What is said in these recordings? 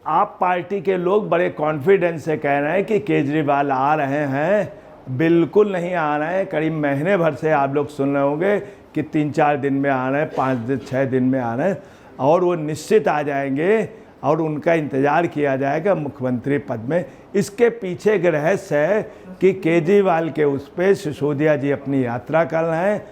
आप पार्टी के लोग बड़े कॉन्फिडेंस से कह रहे हैं कि केजरीवाल आ रहे हैं। बिल्कुल नहीं आ रहे हैं। करीब महीने भर से आप लोग सुन रहे होंगे कि 3-4 दिन में आ रहे हैं, 5-6 दिन में आ रहे हैं, और वो निश्चित आ जाएंगे और उनका इंतज़ार किया जाएगा मुख्यमंत्री पद में। इसके पीछे एक रहस्य है कि केजरीवाल के उस पर सिसोदिया जी अपनी यात्रा कर रहे हैं।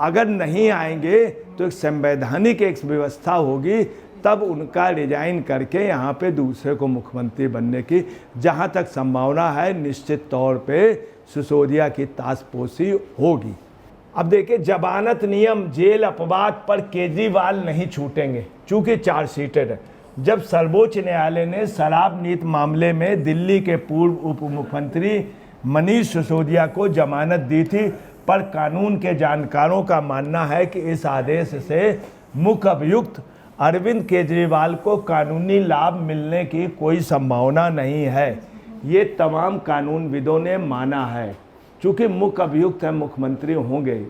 अगर नहीं आएंगे तो एक संवैधानिक एक व्यवस्था होगी, तब उनका रिजाइन करके यहाँ पे दूसरे को मुख्यमंत्री बनने की जहाँ तक संभावना है, निश्चित तौर पे सिसोदिया की तासपोसी होगी। अब देखिए, जमानत नियम जेल अपवाद पर केजरीवाल नहीं छूटेंगे चूँकि चार्जशीटेड है। जब सर्वोच्च न्यायालय ने शराब नीति मामले में दिल्ली के पूर्व उप मुख्यमंत्री मनीष सिसोदिया को जमानत दी थी, पर कानून के जानकारों का मानना है कि इस आदेश से मुख्य अभियुक्त अरविंद केजरीवाल को कानूनी लाभ मिलने की कोई संभावना नहीं है। ये तमाम कानूनविदों ने माना है, चूँकि मुख्य अभियुक्त है, मुख्यमंत्री होंगे।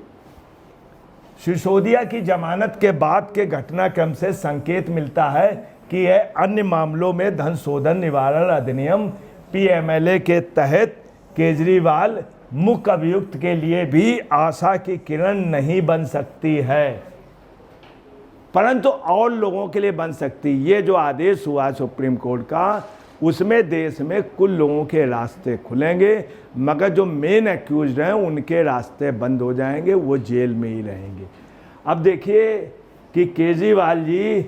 सिसोदिया की जमानत के बाद के घटनाक्रम से संकेत मिलता है कि यह अन्य मामलों में धन शोधन निवारण अधिनियम PMLA के तहत केजरीवाल मुख्य अभियुक्त के लिए भी आशा की किरण नहीं बन सकती है, परंतु और लोगों के लिए बन सकती। ये जो आदेश हुआ सुप्रीम कोर्ट का, उसमें देश में कुल लोगों के रास्ते खुलेंगे, मगर जो मेन एक्यूज्ड हैं उनके रास्ते बंद हो जाएंगे, वो जेल में ही रहेंगे। अब देखिए कि केजरीवाल जी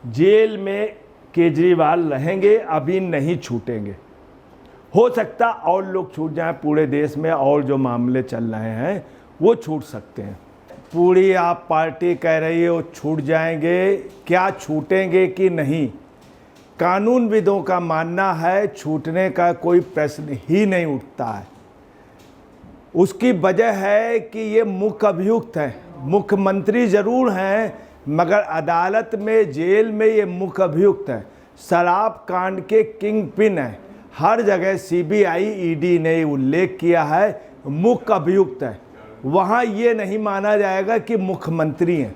जेल में केजरीवाल रहेंगे, अभी नहीं छूटेंगे। हो सकता और लोग छूट जाएं पूरे देश में, और जो मामले चल रहे हैं वो छूट सकते हैं। पूरी आप पार्टी कह रही है वो छूट जाएंगे, क्या छूटेंगे कि नहीं? कानूनविदों का मानना है छूटने का कोई प्रश्न ही नहीं उठता है। उसकी वजह है कि ये मुख्य अभियुक्त हैं, मुख्यमंत्री जरूर हैं, मगर अदालत में जेल में ये मुख्य अभियुक्त हैं। शराब कांड के किंग पिन है, हर जगह CBI ED ने उल्लेख किया है मुख्य अभियुक्त है। वहाँ ये नहीं माना जाएगा कि मुख्यमंत्री हैं।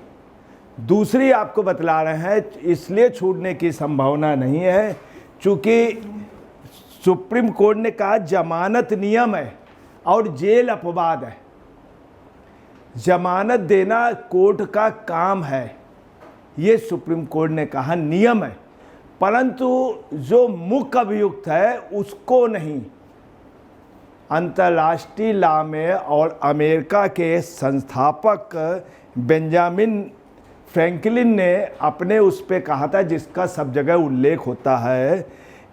दूसरी आपको बतला रहे हैं, इसलिए छूटने की संभावना नहीं है चूँकि सुप्रीम कोर्ट ने कहा जमानत नियम है और जेल अपवाद है। जमानत देना कोर्ट का काम है, ये सुप्रीम कोर्ट ने कहा नियम है, परंतु जो मुख्य अभियुक्त है उसको नहीं। अंतर्राष्ट्रीय लॉ में और अमेरिका के संस्थापक बेंजामिन फ्रैंकलिन ने अपने उस पे कहा था, जिसका सब जगह उल्लेख होता है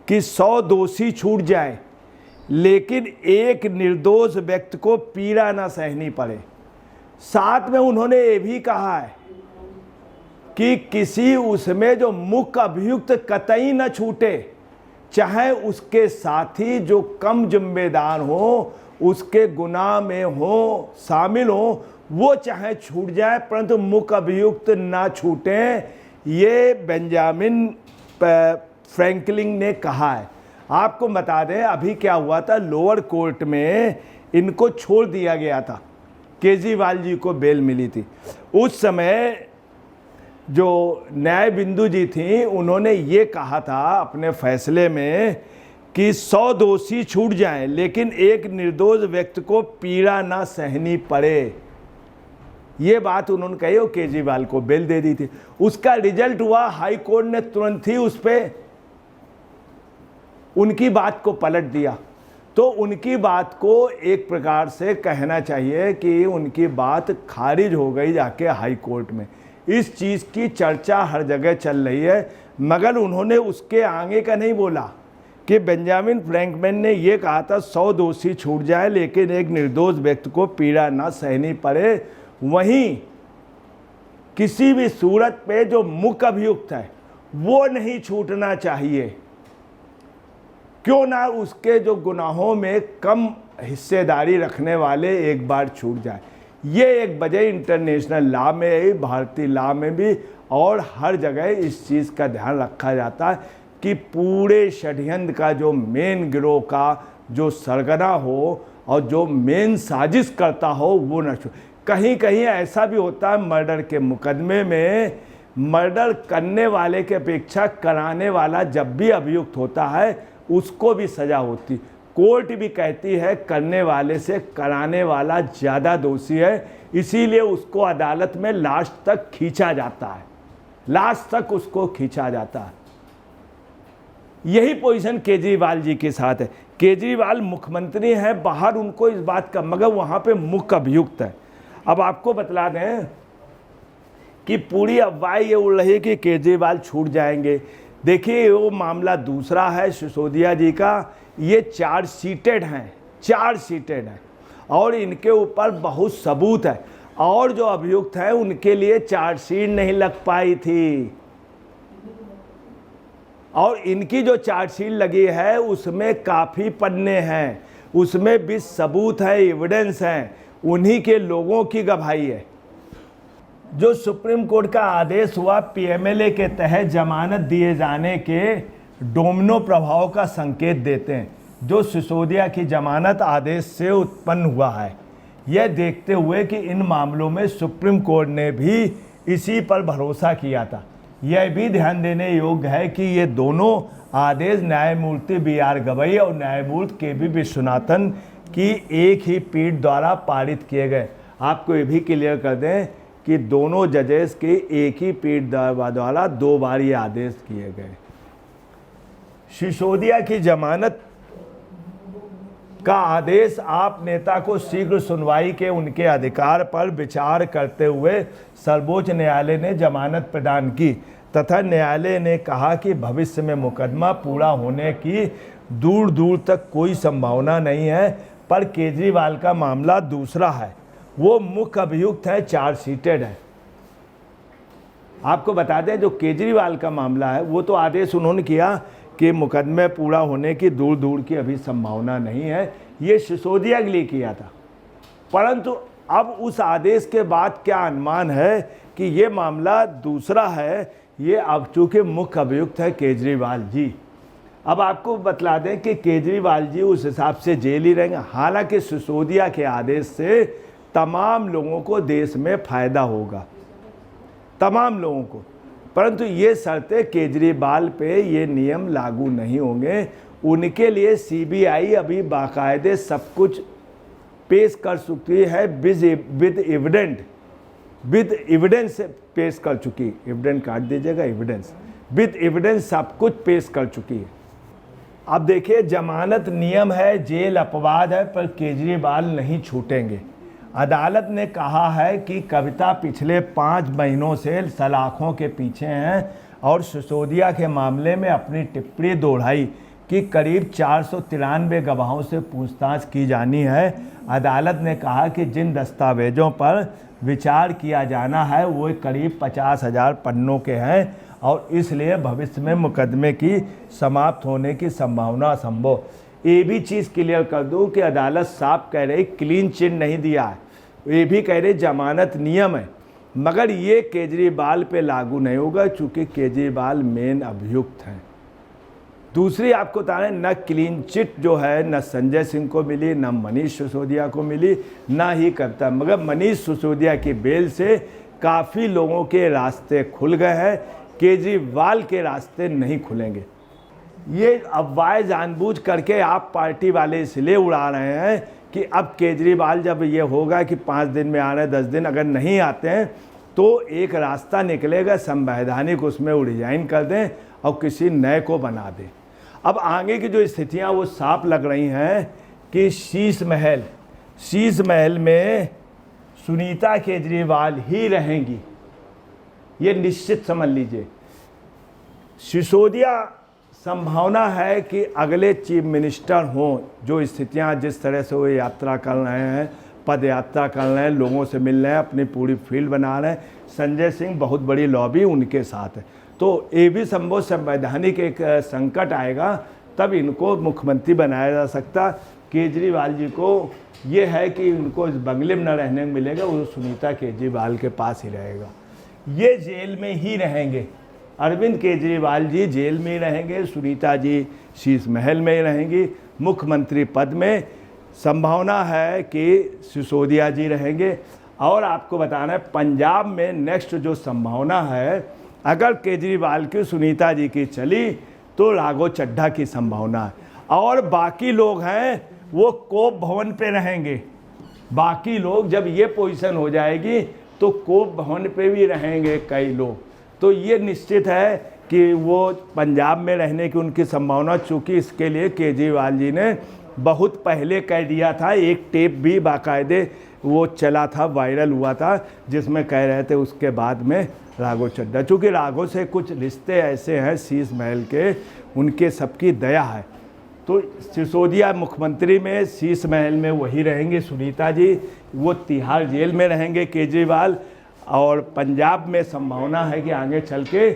कि 100 दोषी छूट जाए लेकिन एक निर्दोष व्यक्ति को पीड़ा ना सहनी पड़े। साथ में उन्होंने ये भी कहा है कि किसी उसमें जो मुख्य अभियुक्त कतई न छूटे, चाहे उसके साथी जो कम जिम्मेदार हो, उसके गुनाह में हो, शामिल हो, वो चाहे छूट जाए परंतु मुख्य अभियुक्त ना छूटें। ये बेंजामिन फ्रैंकलिन ने कहा है। आपको बता दें अभी क्या हुआ था, लोअर कोर्ट में इनको छोड़ दिया गया था, केजरीवाल जी को बेल मिली थी। उस समय जो न्याय बिंदु जी थी, उन्होंने ये कहा था अपने फैसले में कि 100 दोषी छूट जाएं लेकिन एक निर्दोष व्यक्ति को पीड़ा ना सहनी पड़े। ये बात उन्होंने कही और केजरीवाल को बेल दे दी थी। उसका रिजल्ट हुआ, हाई कोर्ट ने तुरंत ही उस पर उनकी बात को पलट दिया। तो उनकी बात को एक प्रकार से कहना चाहिए कि उनकी बात खारिज हो गई जाके हाई कोर्ट में। इस चीज़ की चर्चा हर जगह चल रही है, मगर उन्होंने उसके आगे का नहीं बोला कि बेंजामिन फ्रैंकलिन ने ये कहा था 100 दोषी छूट जाए लेकिन एक निर्दोष व्यक्ति को पीड़ा ना सहनी पड़े। वहीं किसी भी सूरत पे जो मुख्य अभियुक्त है वो नहीं छूटना चाहिए, क्यों ना उसके जो गुनाहों में कम हिस्सेदारी रखने वाले एक बार छूट जाए। ये एक वजह इंटरनेशनल लॉ में है, भारतीय लॉ में भी, और हर जगह इस चीज़ का ध्यान रखा जाता है कि पूरे षड्यंत्र का जो मेन गिरोह का जो सरगना हो और जो मेन साजिश करता हो वो न। कहीं कहीं ऐसा भी होता है मर्डर के मुकदमे में मर्डर करने वाले के अपेक्षा कराने वाला जब भी अभियुक्त होता है उसको भी सजा होती। कोर्ट भी कहती है करने वाले से कराने वाला ज़्यादा दोषी है, इसीलिए उसको अदालत में लास्ट तक खींचा जाता है, लास्ट तक उसको खींचा जाता है। यही पोजीशन केजरीवाल जी के साथ है। केजरीवाल मुख्यमंत्री हैं, बाहर उनको इस बात का, मगर वहाँ पे मुख्य अभियुक्त है। अब आपको बतला दें कि पूरी अफवाह ये उड़ रही है कि केजरीवाल छूट जाएंगे। देखिए वो मामला दूसरा है सिसोदिया जी का, ये चार्जशीटेड हैं और इनके ऊपर बहुत सबूत है, और जो अभियुक्त हैं उनके लिए चार्जशीट नहीं लग पाई थी, और इनकी जो चार्जशीट लगी है उसमें काफ़ी पन्ने हैं, उसमें भी सबूत है, एविडेंस हैं, उन्हीं के लोगों की गवाही है। जो सुप्रीम कोर्ट का आदेश हुआ पीएमएलए के तहत जमानत दिए जाने के डोमिनो प्रभाव का संकेत देते हैं, जो सिसोदिया की जमानत आदेश से उत्पन्न हुआ है। यह देखते हुए कि इन मामलों में सुप्रीम कोर्ट ने भी इसी पर भरोसा किया था। यह भी ध्यान देने योग्य है कि ये दोनों आदेश न्यायमूर्ति BR गवई और न्यायमूर्ति KV विश्वनाथन की एक ही पीठ द्वारा पारित किए गए। आपको ये भी क्लियर कर दें कि दोनों जजेस के एक ही पीठ द्वारा 2 बार ये आदेश किए गए। सिसोदिया की जमानत का आदेश आप नेता को शीघ्र सुनवाई के उनके अधिकार पर विचार करते हुए सर्वोच्च न्यायालय ने जमानत प्रदान की तथा न्यायालय ने कहा कि भविष्य में मुकदमा पूरा होने की दूर दूर तक कोई संभावना नहीं है। पर केजरीवाल का मामला दूसरा है, वो मुख्य अभियुक्त है, चार्जशीटेड है। आपको बता दें जो केजरीवाल का मामला है वो तो आदेश उन्होंने किया कि मुकदमे पूरा होने की दूर दूर की अभी संभावना नहीं है, ये सिसोदिया के लिए किया था। परंतु अब उस आदेश के बाद क्या अनुमान है कि ये मामला दूसरा है, ये अब चूँकि मुख्य अभियुक्त है केजरीवाल जी। अब आपको बतला दें कि केजरीवाल जी उस हिसाब से जेल ही रहेंगे। हालांकि सिसोदिया के आदेश से तमाम लोगों को देश में फ़ायदा होगा, तमाम लोगों को, परंतु ये शर्तें केजरीवाल पे ये नियम लागू नहीं होंगे। उनके लिए CBI अभी बाकायदे सब कुछ पेश कर चुकी है, विद एविडेंस पेश कर चुकी, एविडेंस काट दीजिएगा, एविडेंस विद एविडेंस सब कुछ पेश कर चुकी है। अब देखिए जमानत नियम है, जेल अपवाद है, पर केजरीवाल नहीं छूटेंगे। अदालत ने कहा है कि कविता पिछले 5 महीनों से सलाखों के पीछे हैं और सिसोदिया के मामले में अपनी टिप्पणी दोहराई कि करीब 493 गवाहों से पूछताछ की जानी है। अदालत ने कहा कि जिन दस्तावेजों पर विचार किया जाना है वो करीब 50,000 पन्नों के हैं और इसलिए भविष्य में मुकदमे की समाप्त होने की संभावना असंभव। ये भी चीज़ क्लियर कर दूं कि अदालत साफ कह रही क्लीन चिट नहीं दिया है, ये भी कह रही जमानत नियम है, मगर ये केजरीवाल पे लागू नहीं होगा चूँकि केजरीवाल मेन अभियुक्त हैं। दूसरी आपको बता रहे न क्लीन चिट जो है न संजय सिंह को मिली, न मनीष सिसोदिया को मिली, ना ही कविता, मगर मनीष सिसोदिया की बेल से काफ़ी लोगों के रास्ते खुल गए हैं, केजरीवाल के रास्ते नहीं खुलेंगे। ये अफवाहें जानबूझ करके आप पार्टी वाले इसलिए उड़ा रहे हैं कि अब केजरीवाल जब ये होगा कि 5 दिन में आ रहे हैं, 10 दिन अगर नहीं आते हैं तो एक रास्ता निकलेगा संवैधानिक, उसमें वो रिजाइन कर दें और किसी नए को बना दें। अब आगे की जो स्थितियां वो साफ लग रही हैं कि शीश महल में सुनीता केजरीवाल ही रहेंगी, ये निश्चित समझ लीजिए। सिसोदिया संभावना है कि अगले चीफ मिनिस्टर हों, जो स्थितियां जिस तरह से वो यात्रा कर रहे हैं, पद यात्रा कर रहे हैं, लोगों से मिल रहे हैं, अपनी पूरी फील्ड बना रहे हैं। संजय सिंह बहुत बड़ी लॉबी उनके साथ है, तो ये भी संभव संवैधानिक एक संकट आएगा तब इनको मुख्यमंत्री बनाया जा सकता। केजरीवाल जी को ये है कि इनको इस बंगले में न रहने मिलेगा, वो सुनीता केजरीवाल के पास ही रहेगा, ये जेल में ही रहेंगे। अरविंद केजरीवाल जी जेल में ही रहेंगे, सुनीता जी शीश महल में ही रहेंगी। मुख्यमंत्री पद में संभावना है कि सिसोदिया जी रहेंगे। और आपको बताना है पंजाब में नेक्स्ट जो संभावना है अगर केजरीवाल की सुनीता जी की चली तो राघव चड्ढा की संभावना है। और बाकी लोग हैं वो कोप भवन पे रहेंगे। बाकी लोग जब ये पोजीशन हो जाएगी तो कोप भवन पे भी रहेंगे कई लोग। तो ये निश्चित है कि वो पंजाब में रहने की उनकी संभावना, चूँकि इसके लिए केजरीवाल जी ने बहुत पहले कह दिया था। एक टेप भी बाकायदे वो चला था, वायरल हुआ था, जिसमें कह रहे थे उसके बाद में राघव चड्ढा। चूँकि राघव से कुछ रिश्ते ऐसे हैं शीश महल के, उनके सबकी दया है। तो सिसोदिया मुख्यमंत्री में, शीश महल में वही रहेंगे सुनीता जी, वो तिहाड़ जेल में रहेंगे केजरीवाल। और पंजाब में संभावना है कि आगे चल के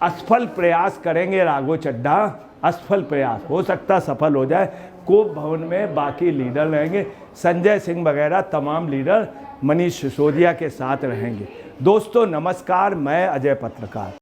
असफल प्रयास करेंगे राघव चड्ढा। असफल प्रयास हो सकता सफल हो जाए। कोप भवन में बाकी लीडर रहेंगे, संजय सिंह वगैरह तमाम लीडर मनीष सिसोदिया के साथ रहेंगे। दोस्तों नमस्कार, मैं अजय पत्रकार।